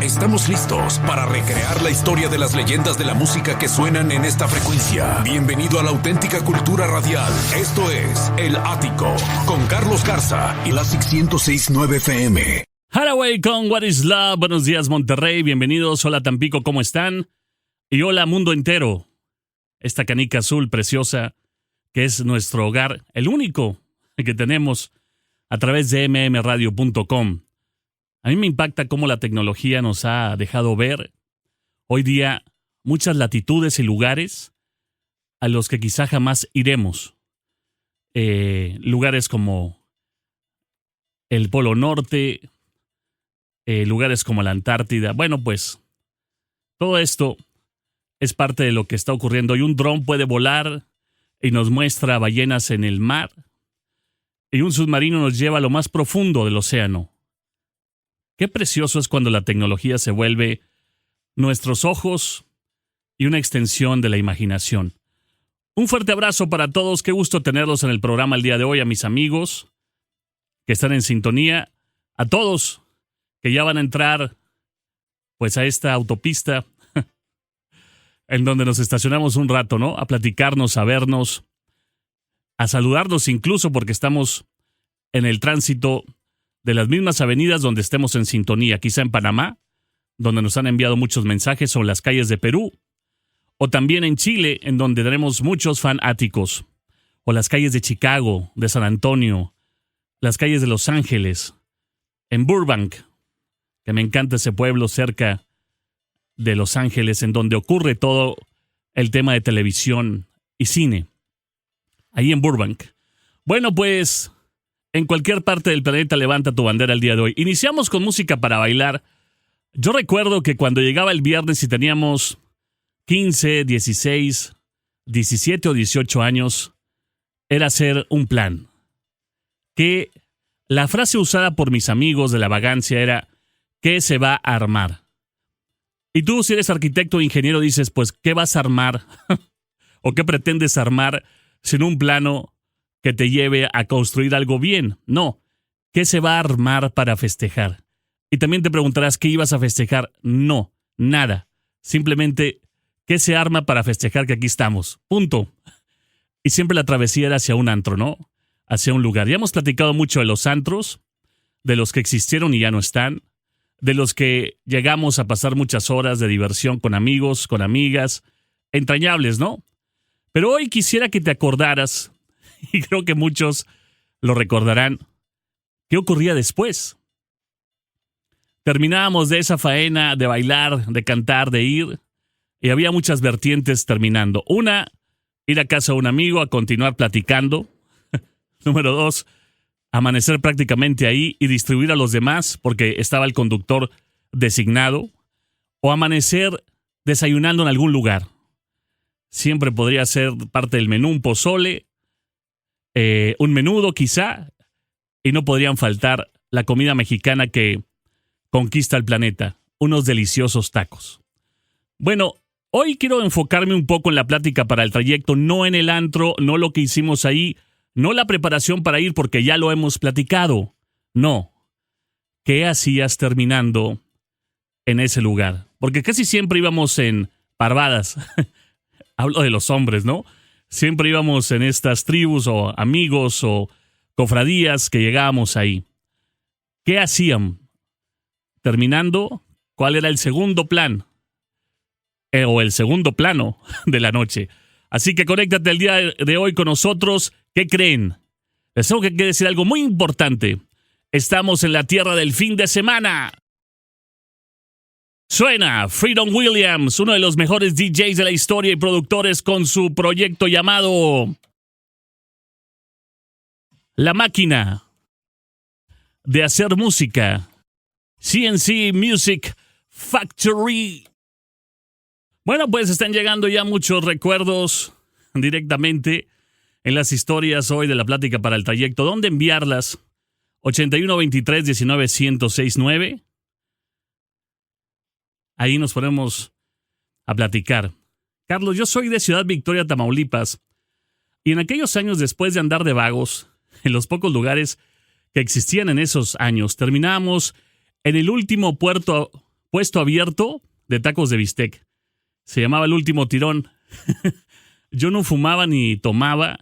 Estamos listos para recrear la historia de las leyendas de la música que suenan en esta frecuencia. Bienvenido a la auténtica cultura radial. Esto es El Ático, con Carlos Garza y la 106.9 FM. Haraway con What is Love. Buenos días, Monterrey. Bienvenidos. Hola, Tampico. ¿Cómo están? Y hola, mundo entero. Esta canica azul preciosa que es nuestro hogar, el único que tenemos a través de mmradio.com. A mí me impacta cómo la tecnología nos ha dejado ver hoy día muchas latitudes y lugares a los que quizá jamás iremos. Lugares como el Polo Norte, lugares como la Antártida. Bueno, pues todo esto es parte de lo que está ocurriendo. Y un dron puede volar y nos muestra ballenas en el mar. Y un submarino nos lleva a lo más profundo del océano. Qué precioso es cuando la tecnología se vuelve nuestros ojos y una extensión de la imaginación. Un fuerte abrazo para todos. Qué gusto tenerlos en el programa el día de hoy. A mis amigos que están en sintonía. A todos que ya van a entrar pues a esta autopista en donde nos estacionamos un rato, ¿no? A platicarnos, a vernos, a saludarnos incluso porque estamos en el tránsito de las mismas avenidas donde estemos en sintonía, quizá en Panamá, donde nos han enviado muchos mensajes, o las calles de Perú, o también en Chile, en donde tenemos muchos fanáticos, o las calles de Chicago, de San Antonio, las calles de Los Ángeles, en Burbank, que me encanta ese pueblo cerca de Los Ángeles, en donde ocurre todo el tema de televisión y cine, ahí en Burbank. Bueno, pues en cualquier parte del planeta levanta tu bandera el día de hoy. Iniciamos con música para bailar. Yo recuerdo que cuando llegaba el viernes y teníamos 15, 16, 17 o 18 años, era hacer un plan. Que la frase usada por mis amigos de la vagancia era, ¿qué se va a armar? Y tú, si eres arquitecto o ingeniero, dices, pues, ¿qué vas a armar? ¿O qué pretendes armar sin un plano que te lleve a construir algo bien? No. ¿Qué se va a armar para festejar? Y también te preguntarás, ¿qué ibas a festejar? No, nada. Simplemente, ¿qué se arma para festejar que aquí estamos? Punto. Y siempre la travesía era hacia un antro, ¿no? Hacia un lugar. Ya hemos platicado mucho de los antros, de los que existieron y ya no están, de los que llegamos a pasar muchas horas de diversión con amigos, con amigas, entrañables, ¿no? Pero hoy quisiera que te acordaras, y creo que muchos lo recordarán, ¿qué ocurría después? Terminábamos de esa faena de bailar, de cantar, de ir, y había muchas vertientes terminando. Una, ir a casa de un amigo a continuar platicando. Número 2, amanecer prácticamente ahí y distribuir a los demás porque estaba el conductor designado. O amanecer desayunando en algún lugar. Siempre podría ser parte del menú un pozole, un menudo quizá, y no podrían faltar la comida mexicana que conquista el planeta, unos deliciosos tacos. Bueno, hoy quiero enfocarme un poco en la plática para el trayecto, no en el antro, no lo que hicimos ahí, no la preparación para ir porque ya lo hemos platicado. No, ¿qué hacías terminando en ese lugar? Porque casi siempre íbamos en parvadas. Hablo de los hombres, ¿no? Siempre íbamos en estas tribus o amigos o cofradías que llegábamos ahí. ¿Qué hacían? Terminando, ¿cuál era el segundo plan? O el segundo plano de la noche. Así que conéctate el día de hoy con nosotros. ¿Qué creen? Les tengo que decir algo muy importante. Estamos en la tierra del fin de semana. Suena Freedom Williams, uno de los mejores DJs de la historia y productores con su proyecto llamado La Máquina de Hacer Música, CNC Music Factory. Bueno, pues están llegando ya muchos recuerdos directamente en las historias hoy de la plática para el trayecto. ¿Dónde enviarlas? 8123-19-1069. Ahí nos ponemos a platicar. Carlos, yo soy de Ciudad Victoria, Tamaulipas, y en aquellos años, después de andar de vagos, en los pocos lugares que existían en esos años, terminábamos en el último puesto abierto de tacos de bistec. Se llamaba El Último Tirón. Yo no fumaba ni tomaba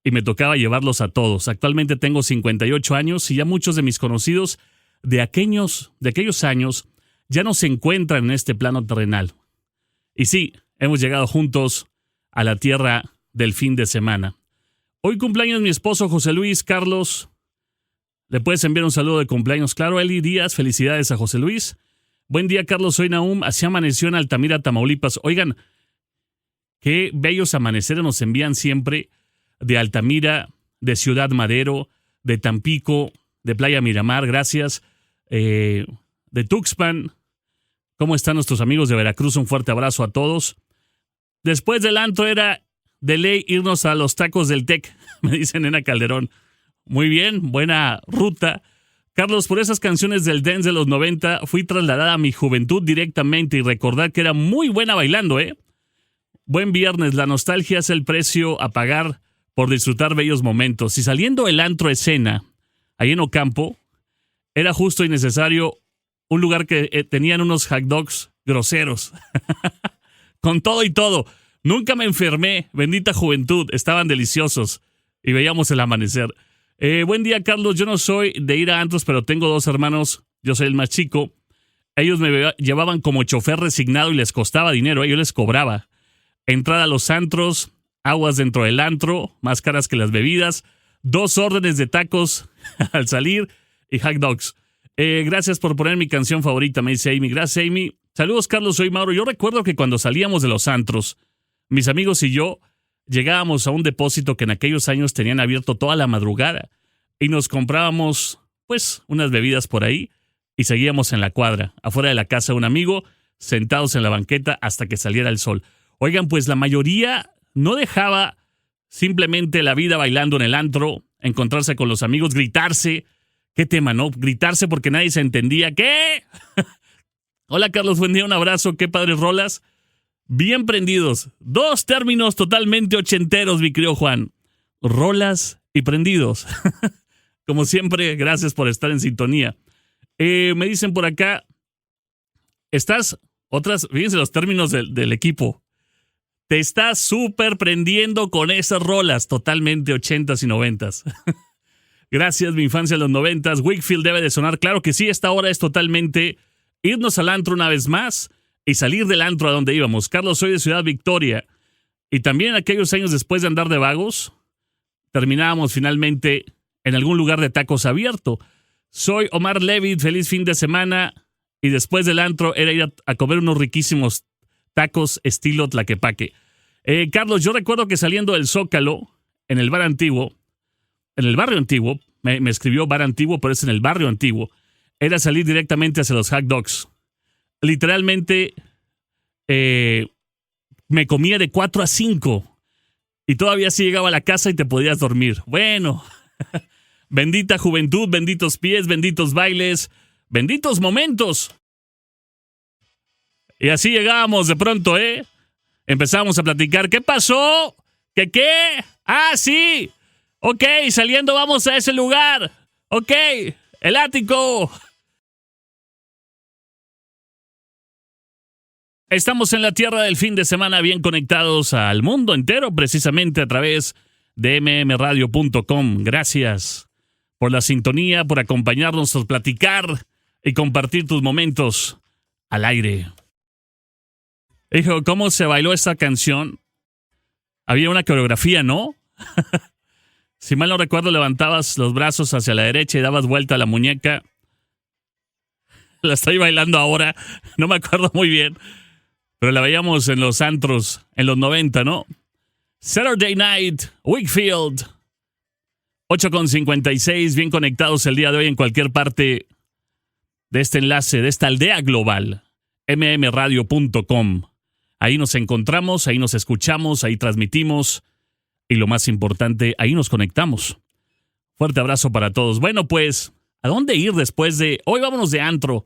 y me tocaba llevarlos a todos. Actualmente tengo 58 años y ya muchos de mis conocidos de aquellos años ya no se encuentran en este plano terrenal. Y sí, hemos llegado juntos a la tierra del fin de semana. Hoy cumpleaños mi esposo José Luis Carlos. ¿Le puedes enviar un saludo de cumpleaños? Claro, Eli Díaz, felicidades a José Luis. Buen día, Carlos, soy Nahum. Así amaneció en Altamira, Tamaulipas. Oigan, qué bellos amaneceres nos envían siempre de Altamira, de Ciudad Madero, de Tampico, de Playa Miramar, gracias. De Tuxpan. ¿Cómo están nuestros amigos de Veracruz? Un fuerte abrazo a todos. Después del antro era de ley irnos a los tacos del Tec, me dice Nena Calderón. Muy bien, buena ruta. Carlos, por esas canciones del dance de los 90 fui trasladada a mi juventud directamente y recordar que era muy buena bailando, ¿eh? Buen viernes, la nostalgia es el precio a pagar por disfrutar bellos momentos. Y saliendo el antro escena, ahí en Ocampo, era justo y necesario un lugar que tenían unos hot dogs groseros. Con todo y todo. Nunca me enfermé, bendita juventud, estaban deliciosos. Y veíamos el amanecer. Buen día, Carlos. Yo no soy de ir a antros, pero tengo 2 hermanos. Yo soy el más chico. Ellos me llevaban como chofer resignado y les costaba dinero. Yo les cobraba. Entrada a los antros, aguas dentro del antro, más caras que las bebidas, 2 órdenes de tacos al salir y hot dogs. Gracias por poner mi canción favorita, me dice Amy. Gracias, Amy. Saludos, Carlos. Soy Mauro. Yo recuerdo que cuando salíamos de los antros, mis amigos y yo llegábamos a un depósito que en aquellos años tenían abierto toda la madrugada y nos comprábamos, pues, unas bebidas por ahí y seguíamos en la cuadra, afuera de la casa de un amigo, sentados en la banqueta hasta que saliera el sol. Oigan, pues la mayoría no dejaba simplemente la vida bailando en el antro, encontrarse con los amigos, gritarse. ¿Qué tema, no? Gritarse porque nadie se entendía. ¿Qué? Hola, Carlos, buen día, un abrazo. Qué padres rolas. Bien prendidos. 2 términos totalmente ochenteros, mi querido Juan. Rolas y prendidos. Como siempre, gracias por estar en sintonía. Me dicen por acá, fíjense los términos del equipo. Te estás súper prendiendo con esas rolas, totalmente 80s y 90s. Gracias, mi infancia en los 90s. Wakefield debe de sonar. Claro que sí, esta hora es totalmente irnos al antro una vez más y salir del antro a donde íbamos. Carlos, soy de Ciudad Victoria. Y también aquellos años después de andar de vagos, terminábamos finalmente en algún lugar de tacos abierto. Soy Omar Levitt, feliz fin de semana. Y después del antro era ir a comer unos riquísimos tacos estilo Tlaquepaque. Carlos, yo recuerdo que saliendo del Zócalo, en el barrio antiguo, me escribió bar antiguo, pero es en el barrio antiguo, era salir directamente hacia los hot dogs. Literalmente me comía de 4 a 5 y todavía así llegaba a la casa y te podías dormir. Bueno, bendita juventud, benditos pies, benditos bailes, benditos momentos. Y así llegábamos de pronto, Empezamos a platicar. ¿Qué pasó? ¿Qué? Ah, sí. Ok, saliendo vamos a ese lugar. Ok, el ático. Estamos en la tierra del fin de semana, bien conectados al mundo entero, precisamente a través de mmradio.com. Gracias por la sintonía, por acompañarnos, por platicar y compartir tus momentos al aire. Hijo, ¿cómo se bailó esta canción? Había una coreografía, ¿no? Si mal no recuerdo, levantabas los brazos hacia la derecha y dabas vuelta a la muñeca. La estoy bailando ahora, no me acuerdo muy bien. Pero la veíamos en los antros en los 90, ¿no? Saturday Night, Wakefield. 8:56, bien conectados el día de hoy en cualquier parte de este enlace, de esta aldea global. mmradio.com. Ahí nos encontramos, ahí nos escuchamos, ahí transmitimos y lo más importante, ahí nos conectamos. Fuerte abrazo para todos. Bueno, pues, ¿a dónde ir después de... Hoy vámonos de antro.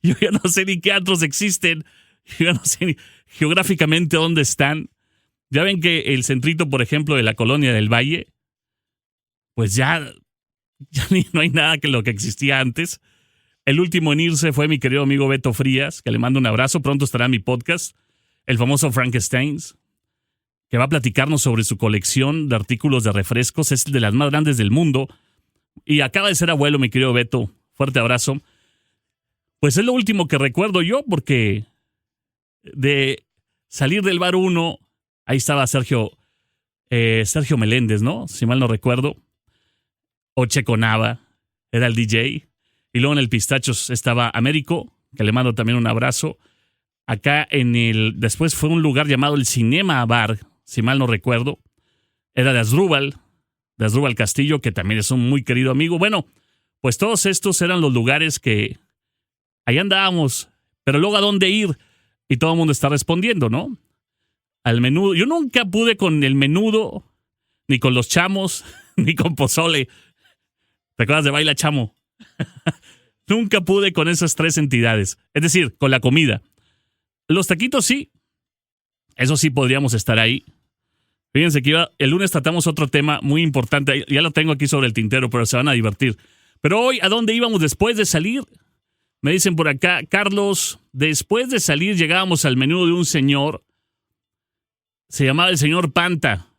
Yo ya no sé ni qué antros existen. Yo ya no sé ni geográficamente dónde están. Ya ven que el centrito, por ejemplo, de la Colonia del Valle, pues ya no hay nada que lo que existía antes. El último en irse fue mi querido amigo Beto Frías, que le mando un abrazo. Pronto estará en mi podcast, el famoso Frankensteins, que va a platicarnos sobre su colección de artículos de refrescos. Es de las más grandes del mundo. Y acaba de ser abuelo, mi querido Beto. Fuerte abrazo. Pues es lo último que recuerdo yo, porque de salir del Bar 1, ahí estaba Sergio Meléndez, ¿no? Si mal no recuerdo. O Checo Nava, era el DJ. Y luego en el Pistachos estaba Américo, que le mando también un abrazo. Acá después fue un lugar llamado el Cinema Bar, si mal no recuerdo. Era de Asdrúbal Castillo, que también es un muy querido amigo. Bueno, pues todos estos eran los lugares que ahí andábamos, pero luego a dónde ir. Y todo el mundo está respondiendo, ¿no? Al menudo. Yo nunca pude con el menudo, ni con los chamos, ni con pozole. ¿Te acuerdas de Baila Chamo? Nunca pude con esas tres entidades. Es decir, con la comida. Los taquitos sí. Eso sí podríamos estar ahí. Fíjense que el lunes tratamos otro tema muy importante. Ya lo tengo aquí sobre el tintero, pero se van a divertir. Pero hoy, ¿a dónde íbamos después de salir? Me dicen por acá, Carlos, después de salir llegábamos al menú de un señor. Se llamaba el señor Panta.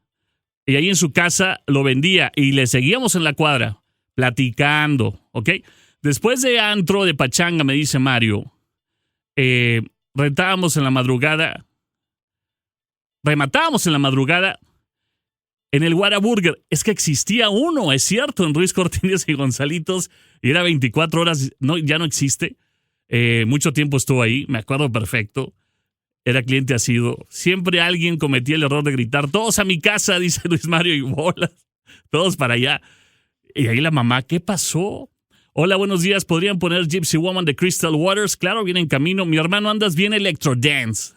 Y ahí en su casa lo vendía y le seguíamos en la cuadra, platicando, ¿ok? Después de antro, de pachanga, me dice Mario, rematábamos en la madrugada en el Whataburger. Es que existía uno, es cierto, en Ruiz Cortines y Gonzalitos, y era 24 horas, no, ya no existe. Mucho tiempo estuvo ahí, me acuerdo perfecto. Era cliente asiduo. Siempre alguien cometía el error de gritar, todos a mi casa, dice Luis Mario, y bolas, todos para allá. Y ahí la mamá, ¿qué pasó? Hola, buenos días. ¿Podrían poner Gypsy Woman de Crystal Waters? Claro, viene en camino. Mi hermano, andas bien electrodance.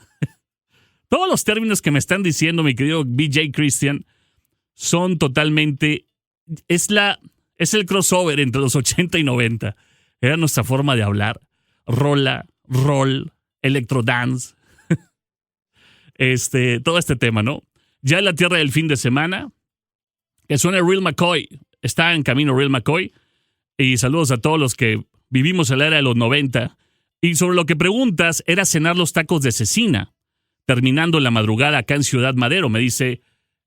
Todos los términos que me están diciendo, mi querido BJ Christian, son totalmente... Es el crossover entre los 80 y 90. Era nuestra forma de hablar. Rola, roll, electrodance. Todo este tema, ¿no? Ya en la tierra del fin de semana, que suena Real McCoy. Está en camino Real McCoy. Y saludos a todos los que vivimos en la era de los 90. Y sobre lo que preguntas, era cenar los tacos de cecina, terminando la madrugada acá en Ciudad Madero, me dice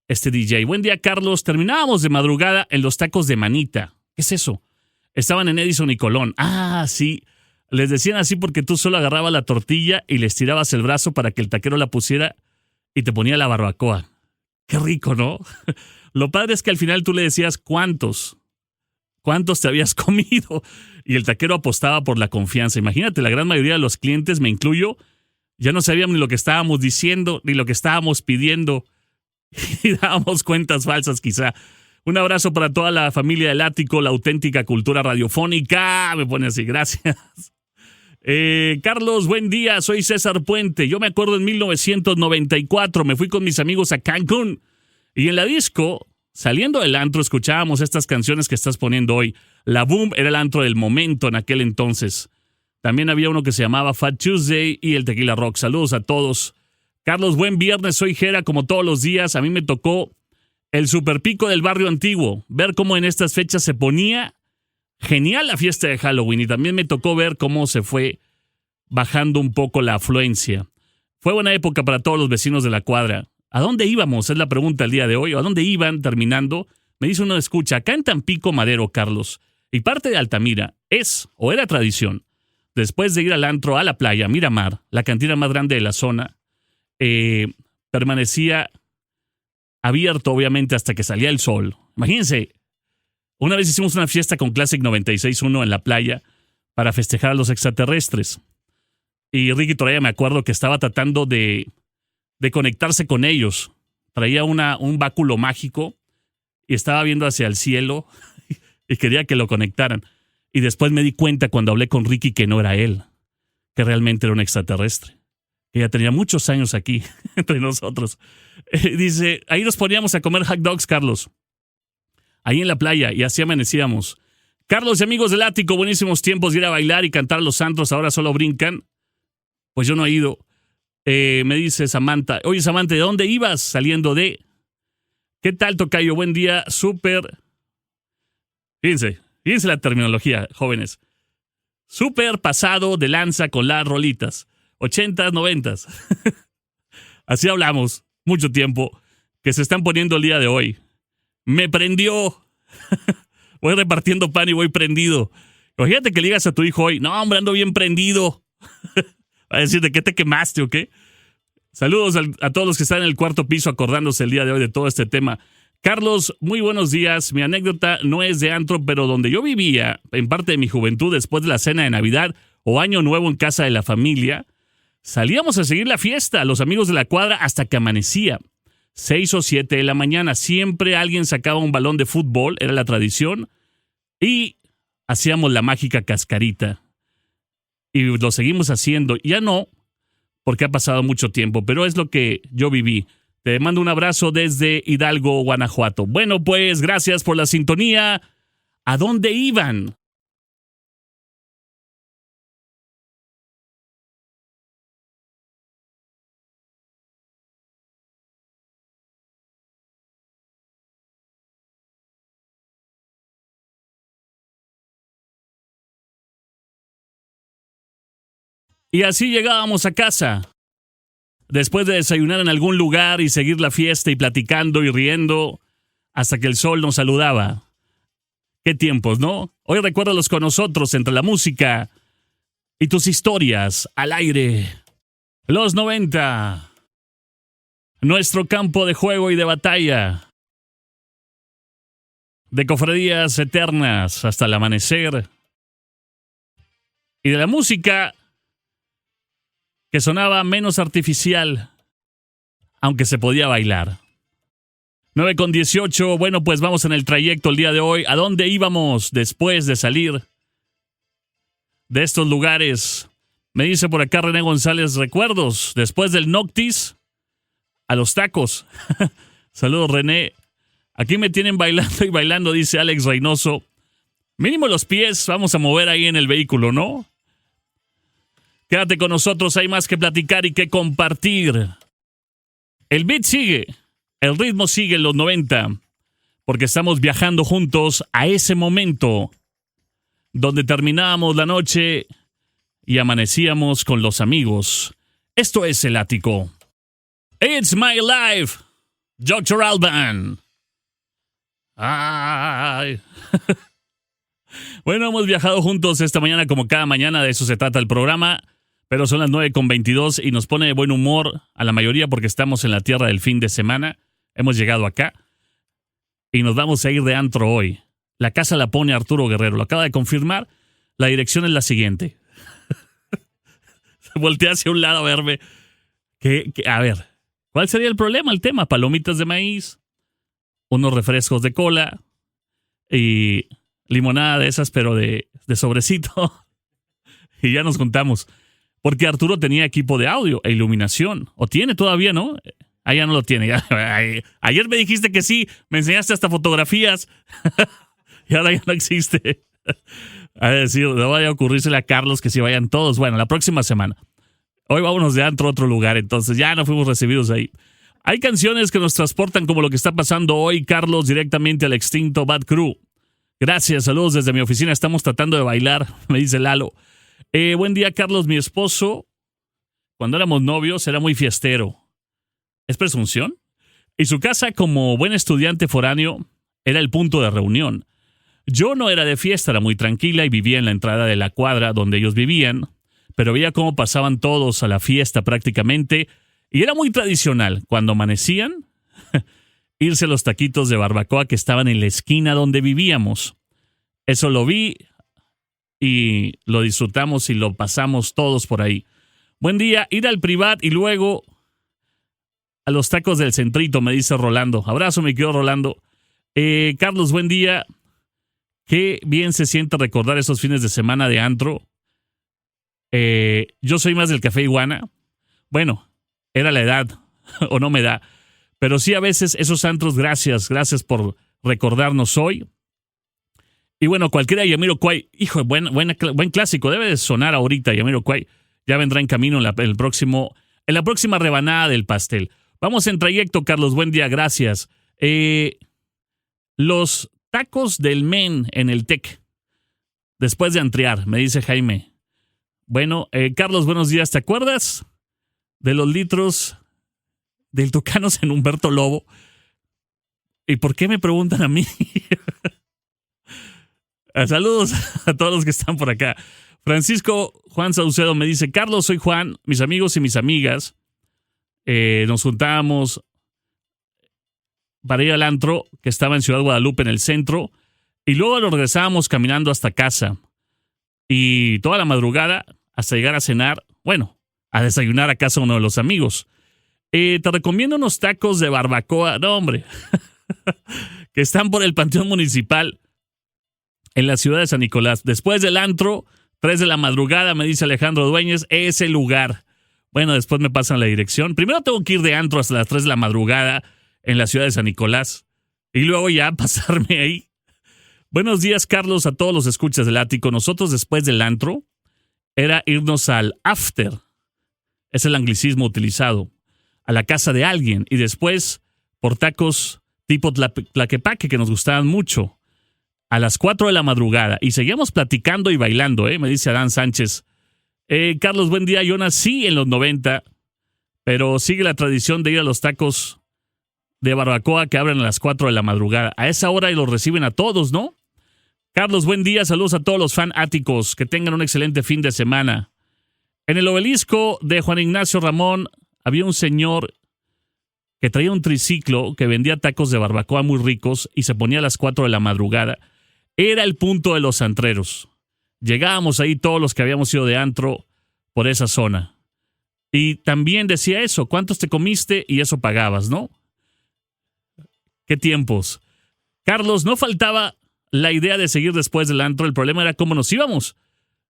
este DJ. Buen día, Carlos. Terminábamos de madrugada en los tacos de manita. ¿Qué es eso? Estaban en Edison y Colón. Ah, sí. Les decían así porque tú solo agarrabas la tortilla y les tirabas el brazo para que el taquero la pusiera y te ponía la barbacoa. Qué rico, ¿no? Lo padre es que al final tú le decías cuántos te habías comido y el taquero apostaba por la confianza. Imagínate, la gran mayoría de los clientes, me incluyo, ya no sabíamos ni lo que estábamos diciendo, ni lo que estábamos pidiendo y dábamos cuentas falsas quizá. Un abrazo para toda la familia del Ático, la auténtica cultura radiofónica. Me pone así, gracias. Carlos, buen día, soy César Puente. Yo me acuerdo en 1994, me fui con mis amigos a Cancún y en la disco, saliendo del antro, escuchábamos estas canciones que estás poniendo hoy. La Boom era el antro del momento en aquel entonces. También había uno que se llamaba Fat Tuesday y el Tequila Rock. Saludos a todos. Carlos, buen viernes, soy Jera como todos los días. A mí me tocó el superpico del barrio antiguo. Ver cómo en estas fechas se ponía genial la fiesta de Halloween y también me tocó ver cómo se fue bajando un poco la afluencia. Fue buena época para todos los vecinos de la cuadra. ¿A dónde íbamos? Es la pregunta el día de hoy. ¿A dónde iban terminando? Me dice uno, escucha, acá en Tampico Madero, Carlos, y parte de Altamira, es o era tradición, después de ir al antro, a la playa, Miramar, la cantina más grande de la zona, permanecía abierto obviamente hasta que salía el sol. Imagínense, una vez hicimos una fiesta con Classic 96.1 en la playa para festejar a los extraterrestres. Y Ricky Toraya, me acuerdo que estaba tratando de conectarse con ellos. Traía un báculo mágico y estaba viendo hacia el cielo y quería que lo conectaran. Y después me di cuenta cuando hablé con Ricky que no era él, que realmente era un extraterrestre, que ya tenía muchos años aquí entre nosotros. Dice, ahí nos poníamos a comer hot dogs, Carlos. Ahí en la playa, y así amanecíamos. Carlos y amigos del Ático, buenísimos tiempos de ir a bailar y cantar a los santos, ahora solo brincan. Pues yo no he ido. Me dice Samantha, oye Samantha, ¿de dónde ibas saliendo de? ¿Qué tal, tocayo? Buen día, súper. Fíjense la terminología, jóvenes. súper pasado de lanza con las rolitas. 80s, 90s. Así hablamos mucho tiempo, que se están poniendo el día de hoy. Me prendió. Voy repartiendo pan y voy prendido. Imagínate que le digas a tu hijo hoy, no, hombre, ando bien prendido. Va a decir, ¿de qué te quemaste o qué? Saludos a todos los que están en el cuarto piso acordándose el día de hoy de todo este tema. Carlos, muy buenos días. Mi anécdota no es de antro, pero donde yo vivía, en parte de mi juventud, después de la cena de Navidad o Año Nuevo en casa de la familia, salíamos a seguir la fiesta, los amigos de la cuadra, hasta que amanecía. 6 o 7 de la mañana. Siempre alguien sacaba un balón de fútbol, era la tradición, y hacíamos la mágica cascarita. Y lo seguimos haciendo. Ya no, porque ha pasado mucho tiempo, pero es lo que yo viví. Te mando un abrazo desde Hidalgo, Guanajuato. Bueno, pues, gracias por la sintonía. ¿A dónde iban? Y así llegábamos a casa. Después de desayunar en algún lugar y seguir la fiesta y platicando y riendo hasta que el sol nos saludaba. Qué tiempos, ¿no? Hoy recuérdalos con nosotros entre la música y tus historias al aire. Los 90. Nuestro campo de juego y de batalla. De cofradías eternas hasta el amanecer. Y de la música que sonaba menos artificial, aunque se podía bailar. 9:18, bueno, pues vamos en el trayecto el día de hoy. ¿A dónde íbamos después de salir de estos lugares? Me dice por acá René González, recuerdos, después del Noctis, a los tacos. Saludos, René. Aquí me tienen bailando y bailando, dice Alex Reynoso. Mínimo los pies vamos a mover ahí en el vehículo, ¿no? Quédate con nosotros, hay más que platicar y que compartir. El beat sigue, el ritmo sigue en los 90, porque estamos viajando juntos a ese momento donde terminábamos la noche y amanecíamos con los amigos. Esto es El Ático. It's my life, Dr. Alban. Ay. Bueno, hemos viajado juntos esta mañana como cada mañana, de eso se trata el programa. Pero son las 9:22 y nos pone de buen humor a la mayoría porque estamos en la tierra del fin de semana. Hemos llegado acá y nos vamos a ir de antro hoy. La casa la pone Arturo Guerrero, lo acaba de confirmar. La dirección es la siguiente. Se voltea hacia un lado a verme. A ver, ¿cuál sería el problema? El tema, palomitas de maíz, unos refrescos de cola y limonada de esas, pero de sobrecito. Y ya nos contamos. Porque Arturo tenía equipo de audio e iluminación. O tiene todavía, ¿no? Ya no lo tiene. Ayer me dijiste que sí. Me enseñaste hasta fotografías. Y ahora ya no existe. A decir, no vaya a ocurrírsele a Carlos que si vayan todos. Bueno, la próxima semana. Hoy vámonos de antro a otro lugar. Entonces ya no fuimos recibidos ahí. Hay canciones que nos transportan como lo que está pasando hoy, Carlos, directamente al extinto Bad Crew. Gracias, saludos desde mi oficina. Estamos tratando de bailar, me dice Lalo. Buen día, Carlos. Mi esposo, cuando éramos novios, era muy fiestero. ¿Es presunción? Y su casa, como buen estudiante foráneo, era el punto de reunión. Yo no era de fiesta, era muy tranquila y vivía en la entrada de la cuadra donde ellos vivían, pero veía cómo pasaban todos a la fiesta prácticamente, y era muy tradicional, cuando amanecían, irse a los taquitos de barbacoa que estaban en la esquina donde vivíamos. Eso lo vi y lo disfrutamos y lo pasamos todos por ahí. Buen día, ir al Privat y luego a los tacos del Centrito, me dice Rolando. Abrazo, mi querido Rolando. Carlos, buen día. Qué bien se siente recordar esos fines de semana de antro. Yo soy más del Café Iguana. Bueno, era la edad, o no me da. Pero sí, a veces esos antros, gracias por recordarnos hoy. Y bueno, cualquiera Jamiroquai, hijo, buen clásico, debe de sonar ahorita Jamiroquai. Ya vendrá en camino en la próxima rebanada del pastel. Vamos en trayecto, Carlos, buen día, gracias. Los tacos del Men en el TEC, después de antrear, me dice Jaime. Bueno, Carlos, buenos días. ¿Te acuerdas de los litros del Tucanos en Humberto Lobo? ¿Y por qué me preguntan a mí? Saludos a todos los que están por acá. Francisco Juan Saucedo me dice, Carlos, soy Juan, mis amigos y mis amigas nos juntábamos para ir al antro que estaba en Ciudad Guadalupe en el centro y luego nos regresábamos caminando hasta casa y toda la madrugada hasta llegar a cenar, bueno, a desayunar a casa de uno de los amigos. Te recomiendo unos tacos de barbacoa, no hombre, que están por el Panteón Municipal en la ciudad de San Nicolás. Después del antro, 3 de la madrugada, me dice Alejandro Dueñez, ese lugar. Bueno, después me pasan la dirección. Primero tengo que ir de antro hasta las 3 de la madrugada en la ciudad de San Nicolás y luego ya pasarme ahí. Buenos días, Carlos, a todos los escuchas del ático. Nosotros después del antro era irnos al after. Es el anglicismo utilizado. A la casa de alguien y después por tacos tipo tlaquepaque que nos gustaban mucho. A las 4 de la madrugada y seguíamos platicando y bailando, me dice Adán Sánchez. Carlos, buen día. Yo nací en los 90, pero sigue la tradición de ir a los tacos de barbacoa que abren a las 4 de la madrugada. A esa hora y los reciben a todos, ¿no? Carlos, buen día. Saludos a todos los fanáticos. Que tengan un excelente fin de semana. En el obelisco de Juan Ignacio Ramón había un señor que traía un triciclo que vendía tacos de barbacoa muy ricos y se ponía a las 4 de la madrugada. Era el punto de los antreros. Llegábamos ahí todos los que habíamos ido de antro por esa zona. Y también decía eso, ¿cuántos te comiste? Y eso pagabas, ¿no? ¿Qué tiempos? Carlos, no faltaba la idea de seguir después del antro. El problema era cómo nos íbamos.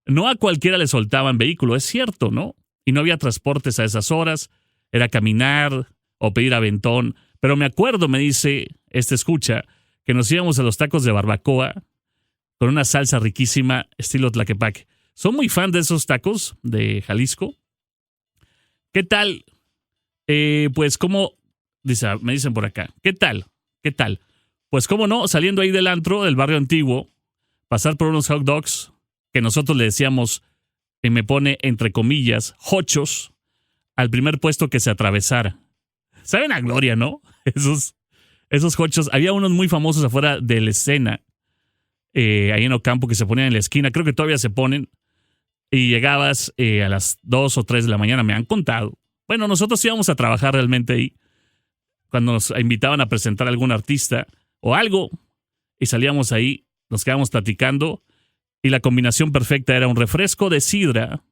No a cualquiera le soltaban vehículo, es cierto, ¿no? Y no había transportes a esas horas. Era caminar o pedir aventón. Pero me acuerdo, me dice escucha, que nos íbamos a los tacos de barbacoa con una salsa riquísima, estilo tlaquepaque. Soy muy fan de esos tacos de Jalisco. ¿Qué tal? Pues como, me dicen por acá, ¿qué tal? ¿Qué tal? Pues cómo no, saliendo ahí del antro, del barrio antiguo, pasar por unos hot dogs, que nosotros le decíamos, y me pone entre comillas, hochos, al primer puesto que se atravesara. ¿Saben a gloria, no? Esos hochos, había unos muy famosos afuera de la escena, ahí en Ocampo, que se ponían en la esquina, creo que todavía se ponen, y llegabas a las 2 o 3 de la mañana, me han contado. Bueno, nosotros íbamos a trabajar realmente ahí, cuando nos invitaban a presentar a algún artista o algo, y salíamos ahí, nos quedábamos platicando, y la combinación perfecta era un refresco de sidra,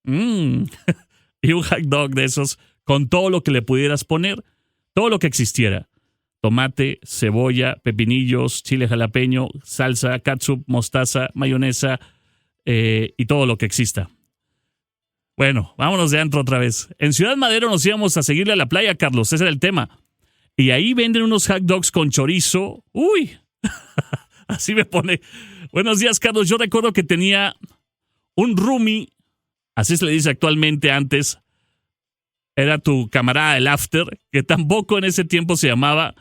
y un hot dog de esos, con todo lo que le pudieras poner, todo lo que existiera. Tomate, cebolla, pepinillos, chile jalapeño, salsa, catsup, mostaza, mayonesa y todo lo que exista. Bueno, vámonos de antro otra vez. En Ciudad Madero nos íbamos a seguirle a la playa, Carlos, ese era el tema. Y ahí venden unos hot dogs con chorizo. ¡Uy! Así me pone. Buenos días, Carlos. Yo recuerdo que tenía un roomie, así se le dice actualmente, antes era tu camarada del after, que tampoco en ese tiempo se llamaba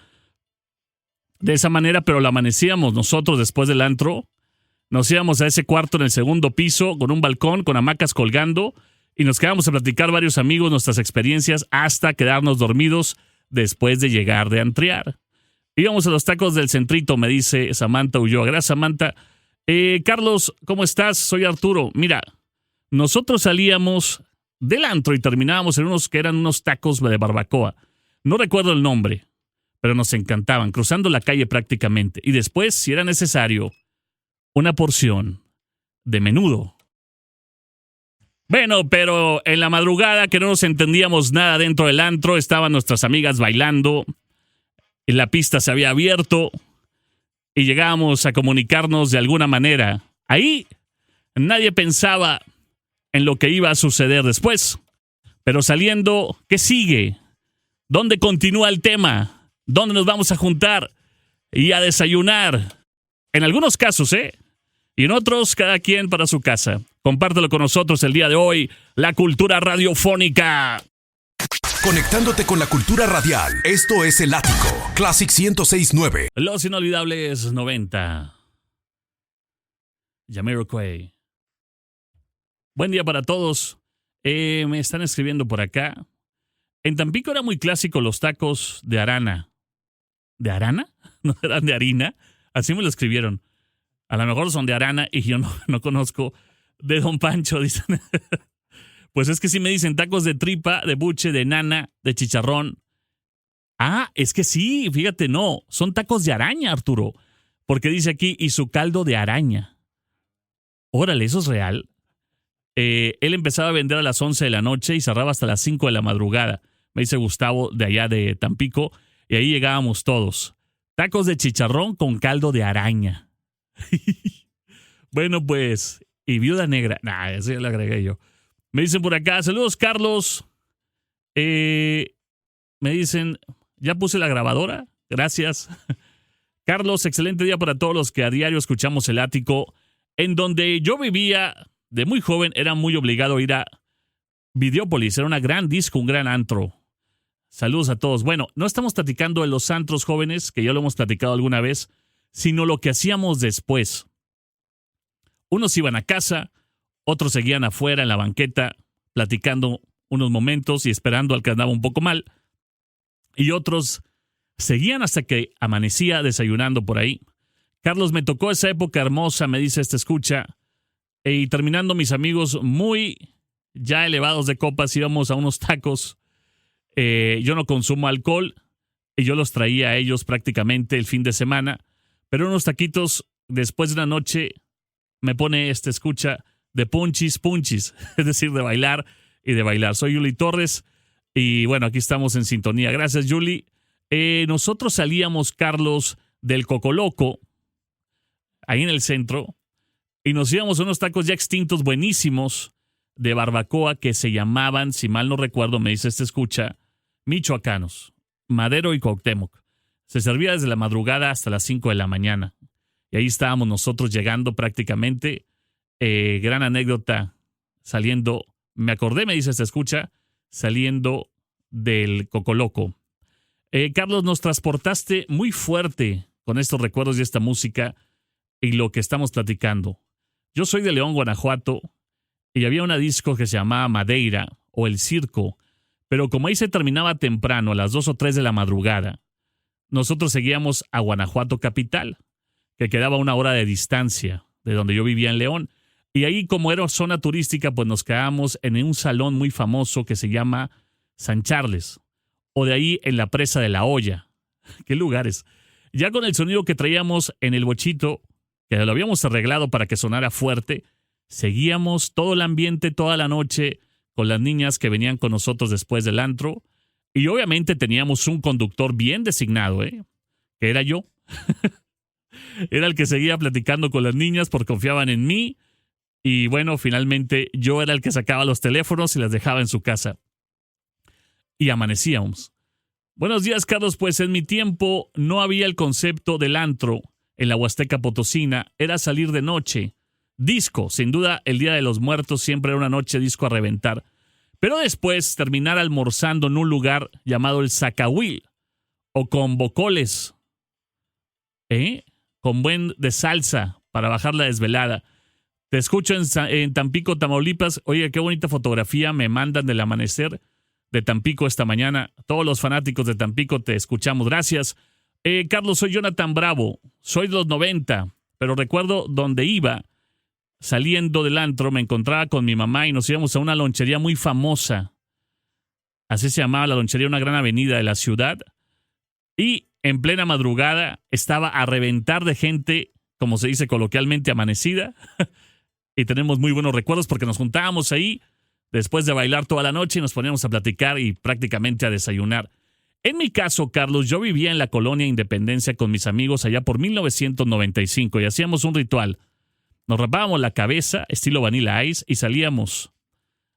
de esa manera, pero lo amanecíamos nosotros después del antro. Nos íbamos a ese cuarto en el segundo piso, con un balcón, con hamacas colgando, y nos quedábamos a platicar varios amigos nuestras experiencias hasta quedarnos dormidos después de llegar de antrear. Íbamos a los tacos del centrito, me dice Samantha Ulloa. Gracias, Samantha. Carlos, ¿cómo estás? Soy Arturo. Mira, nosotros salíamos del antro y terminábamos en unos que eran unos tacos de barbacoa. No recuerdo el nombre, pero nos encantaban, cruzando la calle prácticamente. Y después, si era necesario, una porción de menudo. Bueno, pero en la madrugada, que no nos entendíamos nada dentro del antro, estaban nuestras amigas bailando, y la pista se había abierto, y llegábamos a comunicarnos de alguna manera. Ahí nadie pensaba en lo que iba a suceder después. Pero saliendo, ¿qué sigue? ¿Dónde continúa el tema? ¿Dónde nos vamos a juntar y a desayunar? En algunos casos, y en otros, cada quien para su casa. Compártelo con nosotros el día de hoy, la cultura radiofónica. Conectándote con la cultura radial. Esto es El Ático, Classic 106.9. Los inolvidables 90. Jamiroquai. Buen día para todos. Me están escribiendo por acá. En Tampico era muy clásico los tacos de arana. ¿De arana? ¿No eran de harina? Así me lo escribieron. A lo mejor son de arana y yo no conozco de Don Pancho, dicen. Pues es que sí me dicen tacos de tripa, de buche, de nana, de chicharrón. Ah, es que sí, fíjate, no. Son tacos de araña, Arturo. Porque dice aquí, y su caldo de araña. Órale, ¿eso es real? Él empezaba a vender a las 11 de la noche y cerraba hasta las 5 de la madrugada. Me dice Gustavo de allá de Tampico. Y ahí llegábamos todos. Tacos de chicharrón con caldo de araña. Bueno, pues, y viuda negra. Nah, eso ya le agregué yo. Me dicen por acá, saludos Carlos. Me dicen, ya puse la grabadora. Gracias. Carlos, excelente día para todos los que a diario escuchamos El Ático. En donde yo vivía de muy joven, era muy obligado a ir a Videópolis. Era una gran disco, un gran antro. Saludos a todos. Bueno, no estamos platicando de los antros jóvenes, que ya lo hemos platicado alguna vez, sino lo que hacíamos después. Unos iban a casa, otros seguían afuera en la banqueta, platicando unos momentos y esperando al que andaba un poco mal. Y otros seguían hasta que amanecía desayunando por ahí. Carlos, me tocó esa época hermosa, me dice escucha. Y terminando, mis amigos muy ya elevados de copas, íbamos a unos tacos. Yo no consumo alcohol y yo los traía a ellos prácticamente el fin de semana. Pero unos taquitos, después de una noche, me pone escucha de punchis, es decir, de bailar y de bailar. Soy Yuli Torres y bueno, aquí estamos en sintonía. Gracias, Yuli. Nosotros salíamos, Carlos, del Cocoloco, ahí en el centro, y nos íbamos a unos tacos ya extintos buenísimos de barbacoa que se llamaban, si mal no recuerdo, me dice escucha, michoacanos, Madero y Cuauhtémoc. Se servía desde la madrugada hasta las 5 de la mañana. Y ahí estábamos nosotros llegando prácticamente. Gran anécdota, saliendo, me acordé, me dice escucha, saliendo del Cocoloco. Carlos, nos transportaste muy fuerte con estos recuerdos y esta música y lo que estamos platicando. Yo soy de León, Guanajuato, y había una disco que se llamaba Madeira o El Circo, pero como ahí se terminaba temprano, a las 2 o 3 de la madrugada, nosotros seguíamos a Guanajuato capital, que quedaba a 1 hora de distancia de donde yo vivía en León. Y ahí, como era zona turística, pues nos quedamos en un salón muy famoso que se llama San Charles, o de ahí en la presa de La Hoya. ¡Qué lugares! Ya con el sonido que traíamos en el bochito, que lo habíamos arreglado para que sonara fuerte, seguíamos todo el ambiente toda la noche con las niñas que venían con nosotros después del antro. Y obviamente teníamos un conductor bien designado, que era yo. Era el que seguía platicando con las niñas porque confiaban en mí. Y bueno, finalmente yo era el que sacaba los teléfonos y las dejaba en su casa. Y amanecíamos. Buenos días, Carlos. Pues en mi tiempo no había el concepto del antro en la Huasteca Potosina. Era salir de noche. Disco, sin duda, el Día de los Muertos siempre era una noche disco a reventar. Pero después terminar almorzando en un lugar llamado el Zacahuil o con bocoles, con buen de salsa para bajar la desvelada. Te escucho en Tampico, Tamaulipas. Oye, qué bonita fotografía me mandan del amanecer de Tampico esta mañana. Todos los fanáticos de Tampico te escuchamos. Gracias. Carlos, soy Jonathan Bravo. Soy de los 90, pero recuerdo donde iba. Saliendo del antro me encontraba con mi mamá y nos íbamos a una lonchería muy famosa. Así se llamaba la lonchería, una gran avenida de la ciudad. Y en plena madrugada estaba a reventar de gente, como se dice coloquialmente, amanecida. Y tenemos muy buenos recuerdos porque nos juntábamos ahí después de bailar toda la noche y nos poníamos a platicar y prácticamente a desayunar. En mi caso, Carlos, yo vivía en la colonia Independencia con mis amigos allá por 1995 y hacíamos un ritual. Nos rapábamos la cabeza, estilo Vanilla Ice, y salíamos.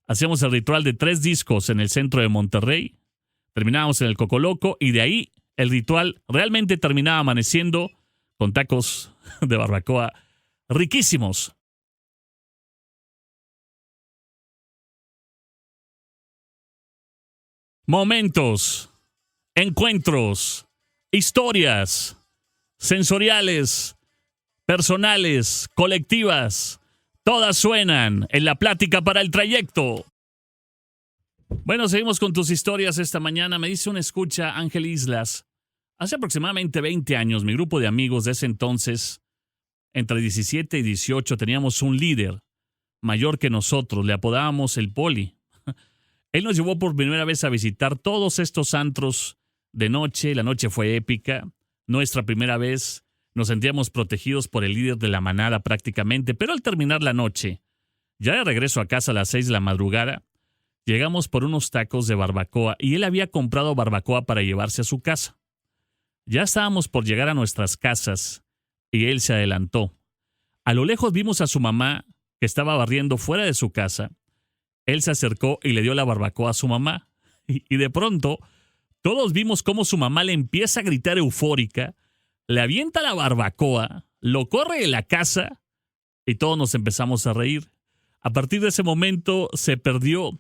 Hacíamos el ritual de 3 discos en el centro de Monterrey. Terminábamos en el Cocoloco y de ahí el ritual realmente terminaba amaneciendo con tacos de barbacoa riquísimos. Momentos, encuentros, historias sensoriales, personales, colectivas, Todas suenan en la plática para el trayecto. Bueno, seguimos con tus historias esta mañana. Me dice una escucha, Ángel Islas. Hace aproximadamente 20 años, mi grupo de amigos de ese entonces, entre 17 y 18, teníamos un líder mayor que nosotros. Le apodábamos el Poli. Él nos llevó por primera vez a visitar todos estos antros de noche. La noche fue épica. Nuestra primera vez. Nos sentíamos protegidos por el líder de la manada prácticamente, pero al terminar la noche, ya de regreso a casa a las 6 de la madrugada, llegamos por unos tacos de barbacoa y él había comprado barbacoa para llevarse a su casa. Ya estábamos por llegar a nuestras casas y él se adelantó. A lo lejos vimos a su mamá que estaba barriendo fuera de su casa. Él se acercó y le dio la barbacoa a su mamá. Y de pronto, todos vimos cómo su mamá le empieza a gritar eufórica, le avienta la barbacoa, lo corre de la casa y todos nos empezamos a reír. A partir de ese momento se perdió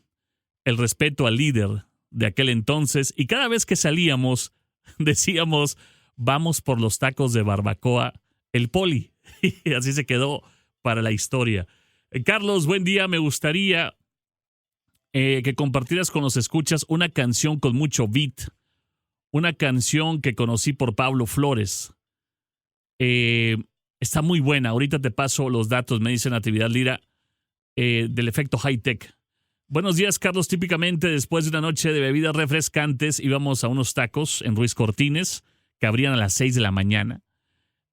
el respeto al líder de aquel entonces y cada vez que salíamos decíamos, vamos por los tacos de barbacoa, el Poli. Y así se quedó para la historia. Carlos, buen día. Me gustaría que compartieras con los escuchas una canción con mucho beat. Una canción que conocí por Pablo Flores. Está muy buena. Ahorita te paso los datos, me dice Natividad Lira, del efecto high-tech. Buenos días, Carlos. Típicamente después de una noche de bebidas refrescantes íbamos a unos tacos en Ruiz Cortines que abrían a las 6 de la mañana.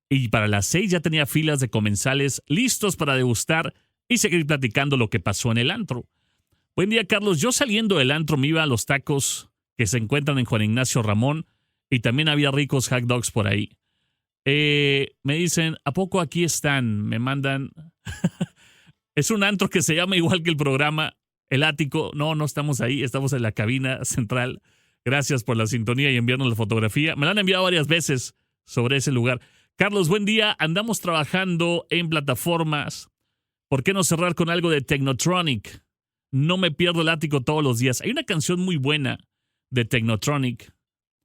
Y para las 6 ya tenía filas de comensales listos para degustar y seguir platicando lo que pasó en el antro. Buen día, Carlos. Yo saliendo del antro me iba a los tacos que se encuentran en Juan Ignacio Ramón y también había ricos hot dogs por ahí. Me dicen, ¿a poco aquí están? Me mandan... Es un antro que se llama igual que el programa El Ático. No, no estamos ahí, estamos en la cabina central. Gracias por la sintonía y enviarnos la fotografía. Me la han enviado varias veces sobre ese lugar. Carlos, buen día. Andamos trabajando en plataformas. ¿Por qué no cerrar con algo de Technotronic? No me pierdo El Ático todos los días. Hay una canción muy buena de Technotronic.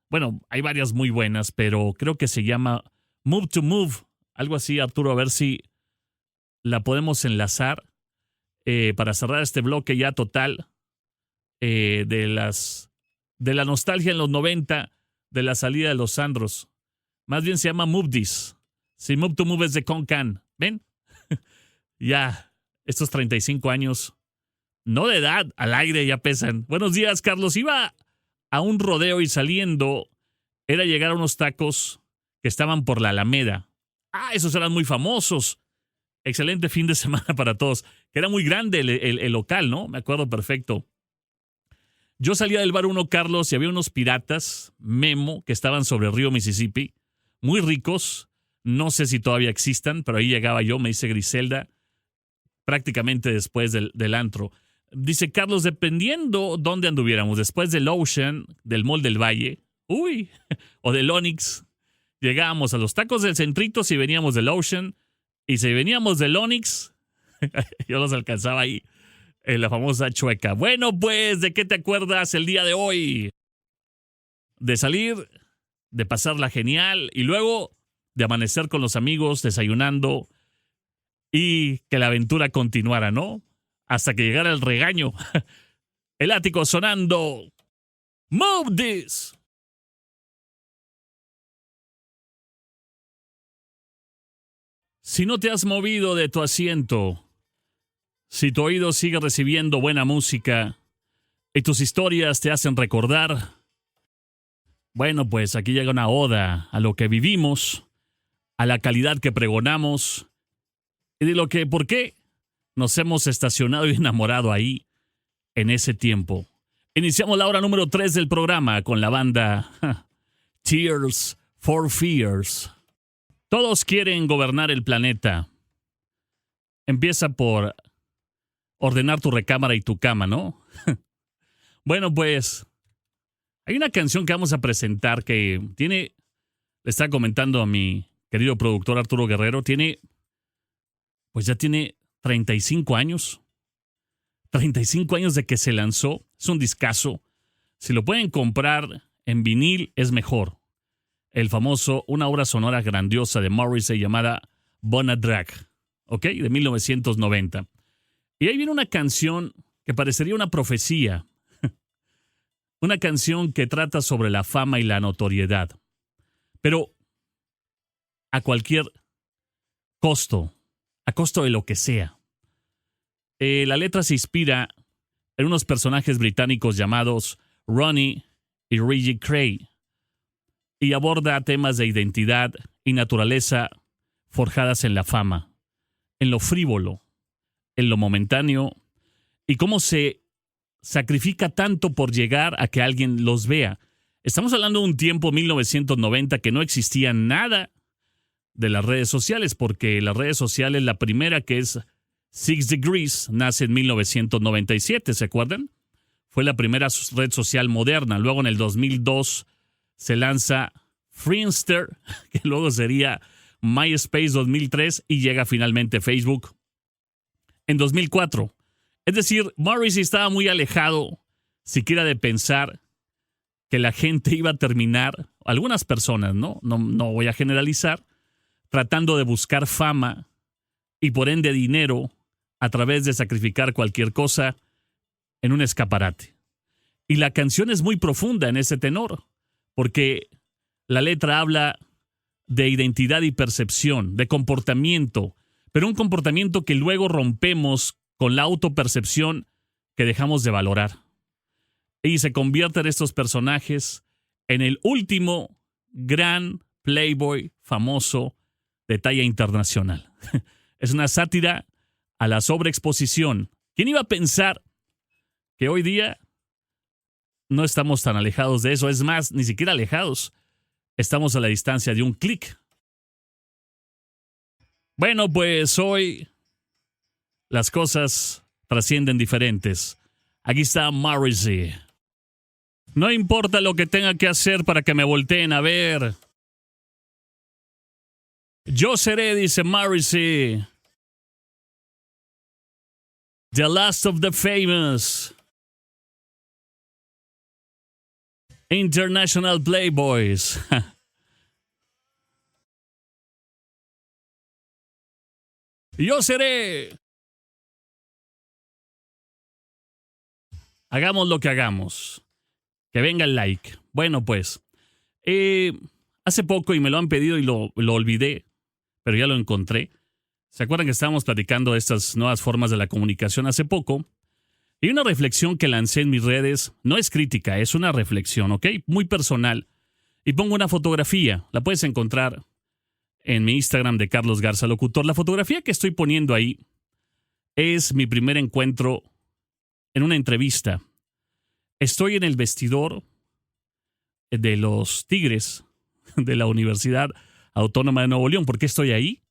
Bueno, hay varias muy buenas, pero creo que se llama Move to Move. Algo así, Arturo, a ver si la podemos enlazar para cerrar este bloque ya total de la nostalgia en los 90, de la salida de los Sandros. Más bien se llama Move This. Si Move to Move es de Con-Can. ¿Ven? Ya, estos 35 años, no de edad, al aire ya pesan. Buenos días, Carlos. Iba a un rodeo y saliendo era llegar a unos tacos que estaban por la Alameda. Esos eran muy famosos. Excelente fin de semana para todos. Que era muy grande el local, ¿no? Me acuerdo perfecto. Yo salía del bar 1, Carlos, y había unos piratas, Memo, que estaban sobre el río Mississippi. Muy ricos. No sé si todavía existan, pero ahí llegaba yo, me dice Griselda, prácticamente después del antro. Dice Carlos, dependiendo dónde anduviéramos, después del Ocean, del Mall del Valle, o del Onyx, llegábamos a los tacos del Centrito si veníamos del Ocean, y si veníamos del Onyx, yo los alcanzaba ahí en la famosa chueca. Bueno, pues, ¿de qué te acuerdas el día de hoy? De salir, de pasarla genial, y luego de amanecer con los amigos, desayunando, y que la aventura continuara, ¿no? Hasta que llegara el regaño. El Ático sonando. Move this. Si no te has movido de tu asiento, si tu oído sigue recibiendo buena música y tus historias te hacen recordar, bueno, pues aquí llega una oda a lo que vivimos, a la calidad que pregonamos y de lo que, por qué nos hemos estacionado y enamorado ahí en ese tiempo. Iniciamos la hora número 3 del programa con la banda Tears for Fears. Todos quieren gobernar el planeta. Empieza por ordenar tu recámara y tu cama, ¿no? Bueno, pues hay una canción que vamos a presentar que le está comentando a mi querido productor Arturo Guerrero, ya tiene 35 años. 35 años de que se lanzó. Es un discazo. Si lo pueden comprar en vinil, es mejor. El famoso, una obra sonora grandiosa de Morrissey llamada Bona Drag. ¿ok? De 1990. Y ahí viene una canción que parecería una profecía. Una canción que trata sobre la fama y la notoriedad. Pero a cualquier costo, a costo de lo que sea. La letra se inspira en unos personajes británicos llamados Ronnie y Reggie Kray y aborda temas de identidad y naturaleza forjadas en la fama, en lo frívolo, en lo momentáneo y cómo se sacrifica tanto por llegar a que alguien los vea. Estamos hablando de un tiempo, 1990, que no existía nada de las redes sociales, porque las redes sociales, la primera, que es Six Degrees, nace en 1997, ¿se acuerdan? Fue la primera red social moderna. Luego en el 2002 se lanza Friendster, que luego sería MySpace 2003, y llega finalmente Facebook en 2004. Es decir, Morrissey estaba muy alejado siquiera de pensar que la gente iba a terminar, algunas personas, no voy a generalizar, tratando de buscar fama y por ende dinero a través de sacrificar cualquier cosa en un escaparate. Y la canción es muy profunda en ese tenor, porque la letra habla de identidad y percepción, de comportamiento, pero un comportamiento que luego rompemos con la autopercepción que dejamos de valorar. Y se convierten estos personajes en el último gran playboy famoso de talla internacional. Es una sátira a la sobreexposición. ¿Quién iba a pensar que hoy día no estamos tan alejados de eso? Es más, ni siquiera alejados. Estamos a la distancia de un clic. Bueno, pues hoy las cosas trascienden diferentes. Aquí está Morrissey. No importa lo que tenga que hacer para que me volteen a ver. Yo seré, dice Morrissey, the last of the famous international playboys. Yo seré. Hagamos lo que hagamos. Que venga el like. Bueno, pues, hace poco, y me lo han pedido y lo olvidé, pero ya lo encontré. ¿Se acuerdan que estábamos platicando de estas nuevas formas de la comunicación hace poco? Y una reflexión que lancé en mis redes, no es crítica, es una reflexión, ¿ok? Muy personal. Y pongo una fotografía, la puedes encontrar en mi Instagram de Carlos Garza Locutor. La fotografía que estoy poniendo ahí es mi primer encuentro en una entrevista. Estoy en el vestidor de los Tigres de la Universidad Autónoma de Nuevo León. ¿Por qué estoy ahí?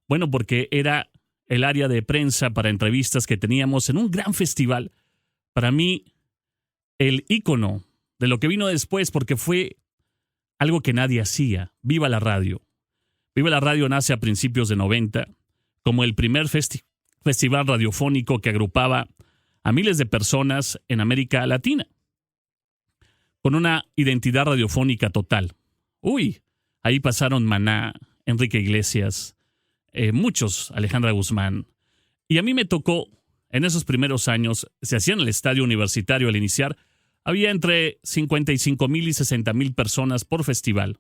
Bueno, porque era el área de prensa para entrevistas que teníamos en un gran festival. Para mí, el ícono de lo que vino después, porque fue algo que nadie hacía. Viva la radio. Viva la radio nace a principios de 90 como el primer festival radiofónico que agrupaba a miles de personas en América Latina, con una identidad radiofónica total. Ahí pasaron Maná, Enrique Iglesias, muchos, Alejandra Guzmán. Y a mí me tocó, en esos primeros años, se hacía en el estadio universitario al iniciar, había entre 55,000 y 60,000 personas por festival.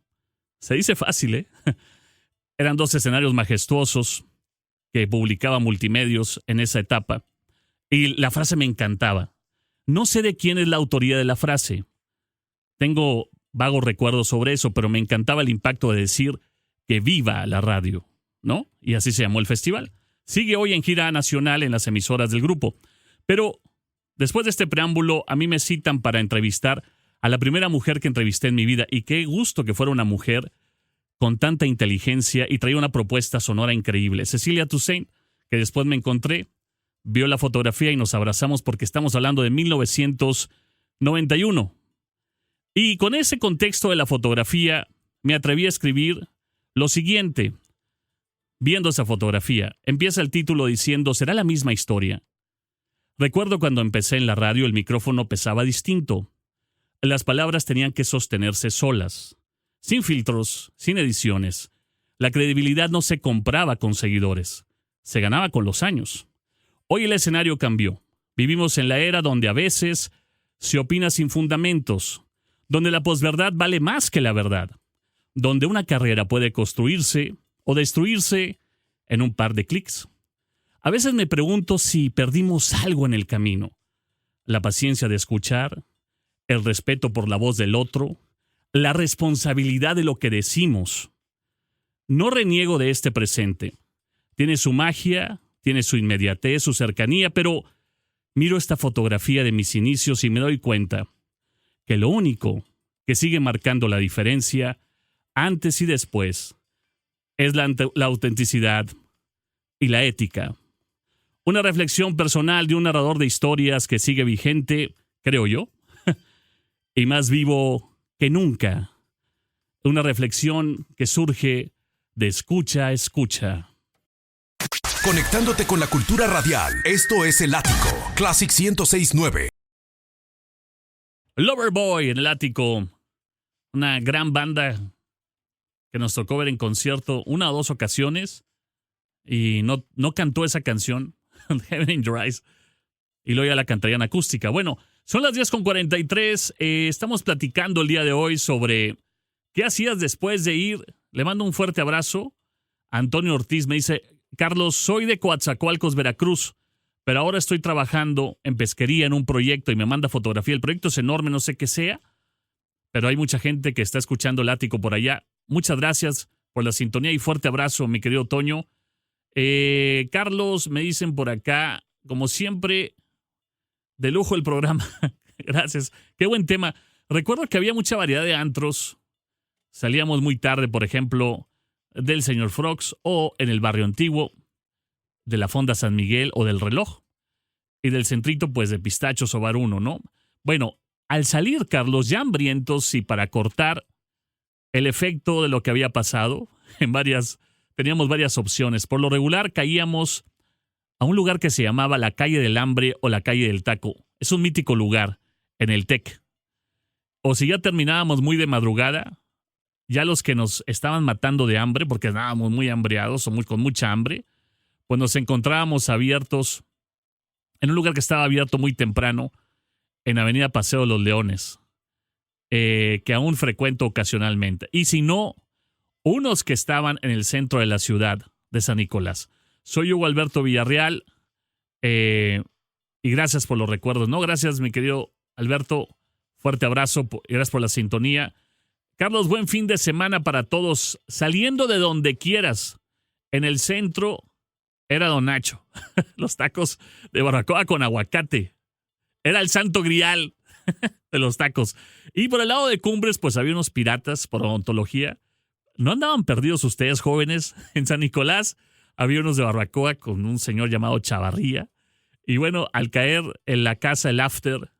Se dice fácil, ¿eh? Eran 2 escenarios majestuosos que publicaba Multimedios en esa etapa. Y la frase me encantaba. No sé de quién es la autoría de la frase. Tengo vagos recuerdos sobre eso, pero me encantaba el impacto de decir que viva la radio, ¿no? Y así se llamó el festival. Sigue hoy en gira nacional en las emisoras del grupo. Pero después de este preámbulo, a mí me citan para entrevistar a la primera mujer que entrevisté en mi vida. Y qué gusto que fuera una mujer con tanta inteligencia y traía una propuesta sonora increíble. Cecilia Toussaint, que después me encontré, vio la fotografía y nos abrazamos porque estamos hablando de 1991. Y con ese contexto de la fotografía, me atreví a escribir lo siguiente. Viendo esa fotografía, empieza el título diciendo, ¿será la misma historia? Recuerdo cuando empecé en la radio, el micrófono pesaba distinto. Las palabras tenían que sostenerse solas, sin filtros, sin ediciones. La credibilidad no se compraba con seguidores, se ganaba con los años. Hoy el escenario cambió. Vivimos en la era donde a veces se opina sin fundamentos, donde la posverdad vale más que la verdad, donde una carrera puede construirse o destruirse en un par de clics. A veces me pregunto si perdimos algo en el camino. La paciencia de escuchar, el respeto por la voz del otro, la responsabilidad de lo que decimos. No reniego de este presente. Tiene su magia, tiene su inmediatez, su cercanía, pero miro esta fotografía de mis inicios y me doy cuenta que lo único que sigue marcando la diferencia antes y después es la autenticidad y la ética. Una reflexión personal de un narrador de historias que sigue vigente, creo yo, y más vivo que nunca. Una reflexión que surge de escucha a escucha. Conectándote con la cultura radial. Esto es El Ático, Classic 106.9. Loverboy en El Ático. Una gran banda que nos tocó ver en concierto una o dos ocasiones. Y no cantó esa canción, Heaven in Your Eyes. Y luego ya la cantarían acústica. Bueno, son las 10:43. Estamos platicando el día de hoy sobre qué hacías después de ir. Le mando un fuerte abrazo. Antonio Ortiz me dice: Carlos, soy de Coatzacoalcos, Veracruz, pero ahora estoy trabajando en pesquería en un proyecto y me manda fotografía. El proyecto es enorme, no sé qué sea, pero hay mucha gente que está escuchando El Ático por allá. Muchas gracias por la sintonía y fuerte abrazo, mi querido Toño. Carlos, me dicen por acá, como siempre, de lujo el programa. Gracias. Qué buen tema. Recuerdo que había mucha variedad de antros. Salíamos muy tarde, por ejemplo, del Señor Frogs o en el Barrio Antiguo, de la Fonda San Miguel o del Reloj. Y del centrito, pues, de Pistachos o Bar 1, ¿no? Bueno, al salir, Carlos, ya hambrientos y para cortar el efecto de lo que había pasado, teníamos varias opciones. Por lo regular, caíamos a un lugar que se llamaba la Calle del Hambre o la Calle del Taco. Es un mítico lugar en el TEC. O si ya terminábamos muy de madrugada, ya los que nos estaban matando de hambre, porque estábamos muy hambriados o con mucha hambre, pues nos encontrábamos abiertos en un lugar que estaba abierto muy temprano, en Avenida Paseo de los Leones, que aún frecuento ocasionalmente. Y si no, unos que estaban en el centro de la ciudad de San Nicolás. Soy Hugo Alberto Villarreal, y gracias por los recuerdos, ¿no? Gracias, mi querido Alberto. Fuerte abrazo, gracias por la sintonía. Carlos, buen fin de semana para todos. Saliendo de donde quieras, en el centro era Don Nacho. Los tacos de barbacoa con aguacate. Era el santo grial de los tacos. Y por el lado de Cumbres, pues había unos piratas por odontología. ¿No andaban perdidos ustedes, jóvenes? En San Nicolás había unos de barbacoa con un señor llamado Chavarría. Y bueno, al caer en la casa, el after,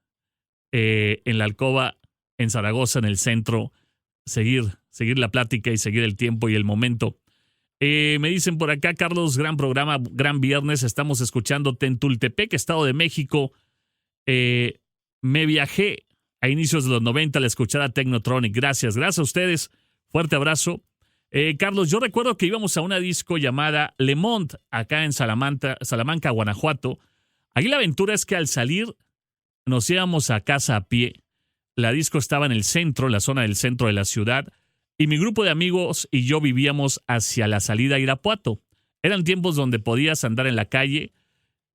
en la alcoba, en Zaragoza, en el centro, seguir la plática y seguir el tiempo y el momento. Me dicen por acá, Carlos, gran programa, gran viernes, estamos escuchándote en Tultepec, Estado de México. Me viajé a inicios de los 90 al escuchar a Technotronic. Gracias a ustedes. Fuerte abrazo. Carlos, yo recuerdo que íbamos a una disco llamada Le Monde, acá en Salamanca, Guanajuato. Aquí la aventura es que al salir nos íbamos a casa a pie. La disco estaba en el centro, en la zona del centro de la ciudad, y mi grupo de amigos y yo vivíamos hacia la salida a Irapuato. Eran tiempos donde podías andar en la calle,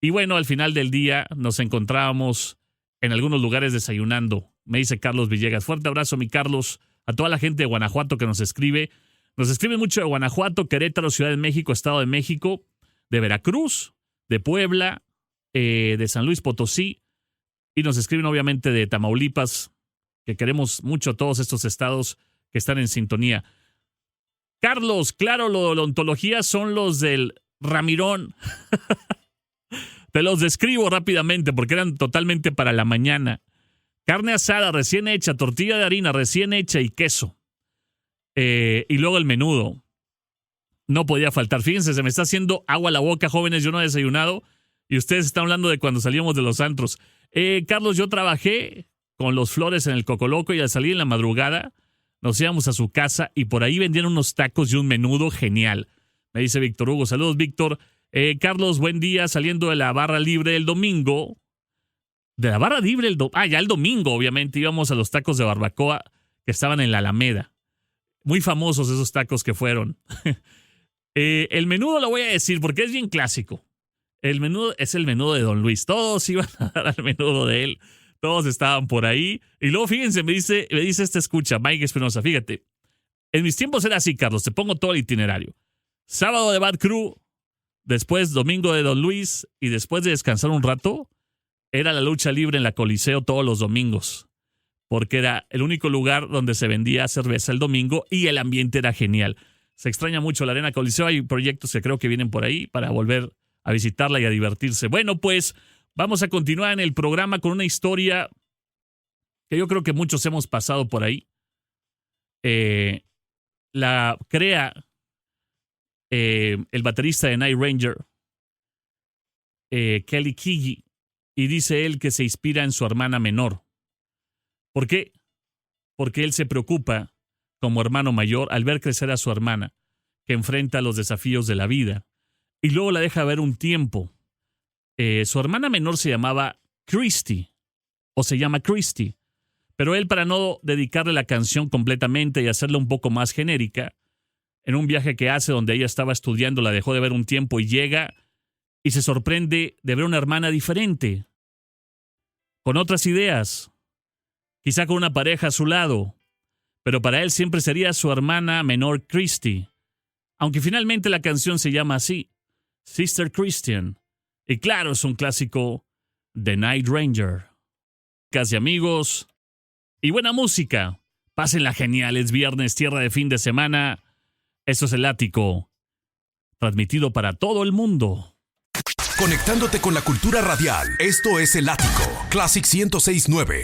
y bueno, al final del día nos encontrábamos en algunos lugares desayunando. Me dice Carlos Villegas. Fuerte abrazo, mi Carlos, a toda la gente de Guanajuato que nos escribe. Nos escriben mucho de Guanajuato, Querétaro, Ciudad de México, Estado de México, de Veracruz, de Puebla, de San Luis Potosí, y nos escriben obviamente de Tamaulipas, que queremos mucho todos estos estados que están en sintonía. Carlos, claro, lo de odontología son los del Ramirón. Te los describo rápidamente porque eran totalmente para la mañana. Carne asada recién hecha, tortilla de harina recién hecha y queso. Y luego el menudo. No podía faltar. Fíjense, se me está haciendo agua a la boca, jóvenes. Yo no he desayunado y ustedes están hablando de cuando salíamos de los antros. Carlos, yo trabajé con los Flores en el Cocoloco y al salir en la madrugada nos íbamos a su casa y por ahí vendían unos tacos y un menudo genial. Me dice Víctor Hugo. Saludos, Víctor. Carlos, buen día, saliendo de la barra libre el domingo. De la barra libre ya el domingo, obviamente, íbamos a los tacos de barbacoa que estaban en la Alameda. Muy famosos esos tacos que fueron. El menudo lo voy a decir porque es bien clásico. El menudo es el menudo de Don Luis. Todos iban a dar al menudo de él. Todos estaban por ahí. Y luego, fíjense, me dice esta escucha, Mike Espinosa, fíjate. En mis tiempos era así, Carlos, te pongo todo el itinerario. Sábado de Bad Crew, después domingo de Don Luis, y después de descansar un rato, era la lucha libre en la Coliseo todos los domingos. Porque era el único lugar donde se vendía cerveza el domingo y el ambiente era genial. Se extraña mucho la Arena Coliseo. Hay proyectos que creo que vienen por ahí para volver a visitarla y a divertirse. Bueno, pues vamos a continuar en el programa con una historia que yo creo que muchos hemos pasado por ahí. La crea el baterista de Night Ranger, Kelly Keagy, y dice él que se inspira en su hermana menor. ¿Por qué? Porque él se preocupa como hermano mayor al ver crecer a su hermana, que enfrenta los desafíos de la vida, y luego la deja ver un tiempo. Su hermana menor se llamaba Christy, o se llama Christy, pero él, para no dedicarle la canción completamente y hacerla un poco más genérica, en un viaje que hace donde ella estaba estudiando, la dejó de ver un tiempo y llega y se sorprende de ver una hermana diferente, con otras ideas, quizá con una pareja a su lado, pero para él siempre sería su hermana menor Christy, aunque finalmente la canción se llama así, Sister Christian, y claro, es un clásico de Night Ranger. Casi amigos y buena música. Pásenla genial, es viernes, tierra de fin de semana. Esto es El Ático, transmitido para todo el mundo. Conectándote con la cultura radial. Esto es El Ático, Classic 106.9.